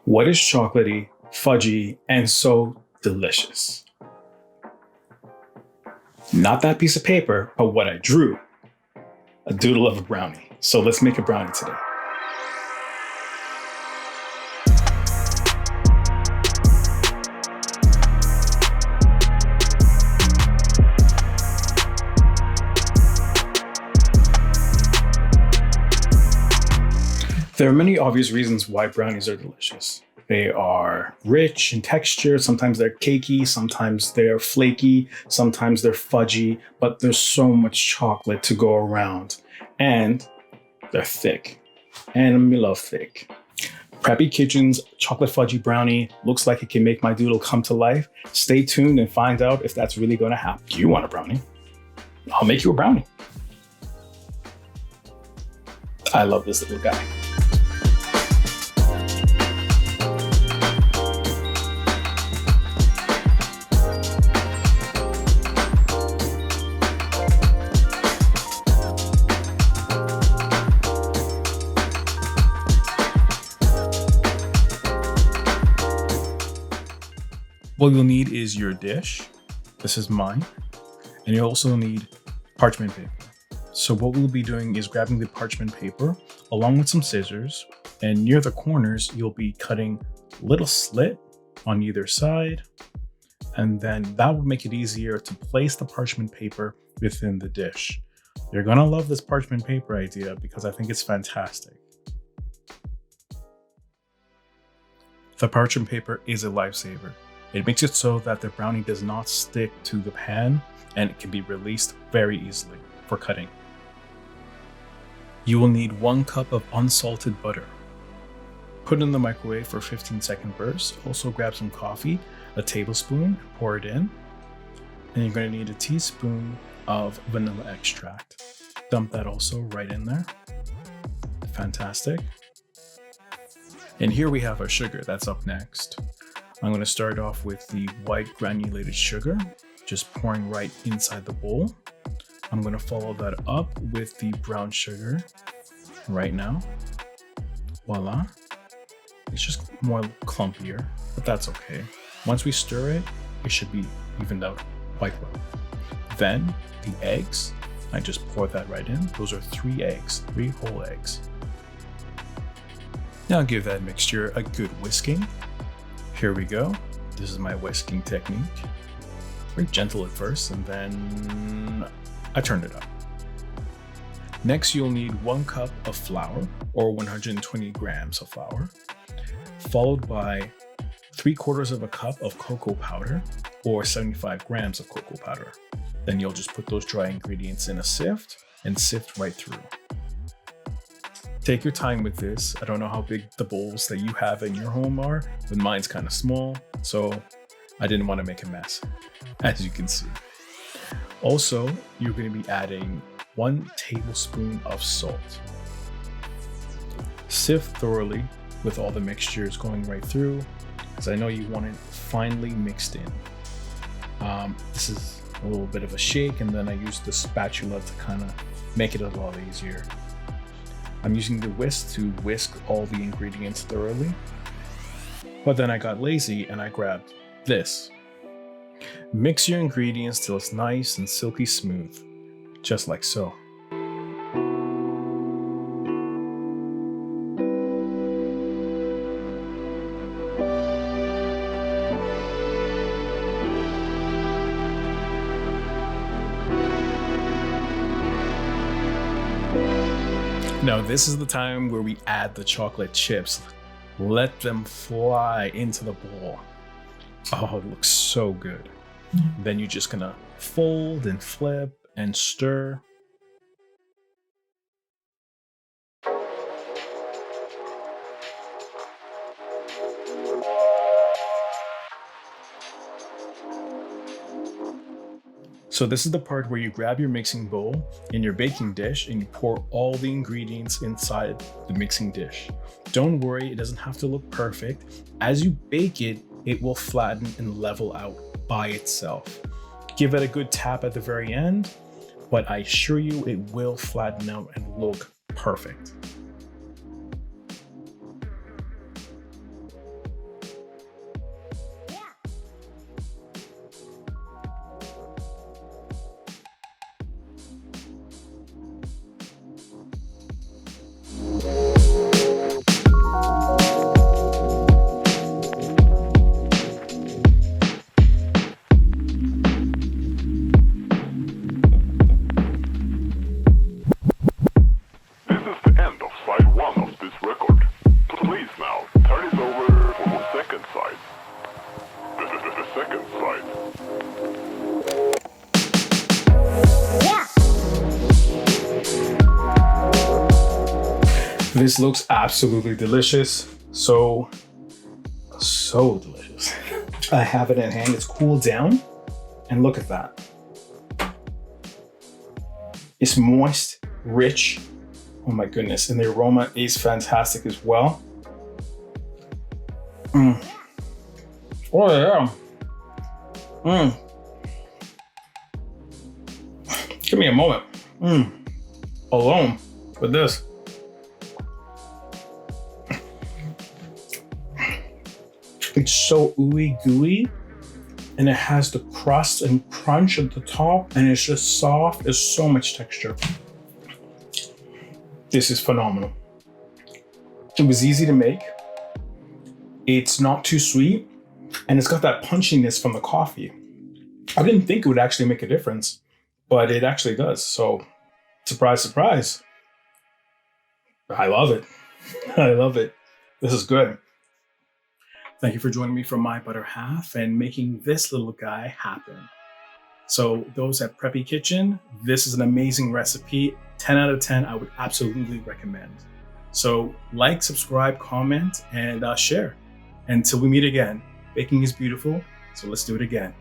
What is chocolatey, fudgy, and so delicious? Not that piece of paper, but what I drew. A doodle of a brownie. So let's make a brownie today. There are many obvious reasons why brownies are delicious. They are rich in texture, sometimes they're cakey, sometimes they're flaky, sometimes they're fudgy, but there's so much chocolate to go around. And they're thick. And we love thick. Preppy Kitchen's chocolate fudgy brownie looks like it can make my doodle come to life. Stay tuned and find out if that's really going to happen. You want a brownie? I'll make you a brownie. I love this little guy. What you'll need is your dish. This is mine. And you'll also need parchment paper. So what we'll be doing is grabbing the parchment paper along with some scissors, and near the corners, you'll be cutting a little slit on either side. And then that will make it easier to place the parchment paper within the dish. You're gonna love this parchment paper idea because I think it's fantastic. The parchment paper is a lifesaver. It makes it so that the brownie does not stick to the pan and it can be released very easily for cutting. You will need 1 cup of unsalted butter. Put it in the microwave for 15-second bursts. Also grab some coffee, a tablespoon, pour it in. And you're going to need a teaspoon of vanilla extract. Dump that also right in there. Fantastic. And here we have our sugar. That's up next. I'm going to start off with the white granulated sugar, just pouring right inside the bowl. I'm going to follow that up with the brown sugar right now. Voila. It's just more clumpier, but that's okay. Once we stir it, it should be evened out quite well. Then the eggs, I just pour that right in. Those are 3 eggs, 3 whole eggs. Now give that mixture a good whisking. Here we go. This is my whisking technique. Very gentle at first, and then I turned it up. Next, you'll need 1 cup of flour, or 120 grams of flour, followed by 3/4 of a cup of cocoa powder, or 75 grams of cocoa powder. Then you'll just put those dry ingredients in a sift and sift right through. Take your time with this. I don't know how big the bowls that you have in your home are, but mine's kind of small, so I didn't want to make a mess, as you can see. Also, you're going to be adding 1 tablespoon of salt. Sift thoroughly with all the mixtures going right through, because I know you want it finely mixed in. This is a little bit of a shake, and then I use the spatula to kind of make it a lot easier. I'm using the whisk to whisk all the ingredients thoroughly, but then I got lazy and I grabbed this. Mix your ingredients till it's nice and silky smooth, just like so. Now this is the time where we add the chocolate chips. Let them fly into the bowl. Oh, it looks so good. Then you're just gonna fold and flip and stir. So this is the part where you grab your mixing bowl in your baking dish and you pour all the ingredients inside the mixing dish. Don't worry, it doesn't have to look perfect. As you bake it, it will flatten and level out by itself. Give it a good tap at the very end, but I assure you it will flatten out and look perfect. This looks absolutely delicious. So delicious. I have it in hand. It's cooled down. And look at that. It's moist, rich. Oh my goodness. And the aroma is fantastic as well. Oh yeah. Give me a moment. Alone with this. It's so ooey gooey, and it has the crust and crunch at the top, and it's just soft. There's so much texture. This is phenomenal. It was easy to make. It's not too sweet, and it's got that punchiness from the coffee. I didn't think it would actually make a difference, but it actually does. So, surprise, surprise. I love it. I love it. This is good. Thank you for joining me for my butter half and making this little guy happen. So those at Preppy Kitchen, this is an amazing recipe. 10 out of 10, I would absolutely recommend. So like, subscribe, comment, and share. Until we meet again, baking is beautiful, so let's do it again.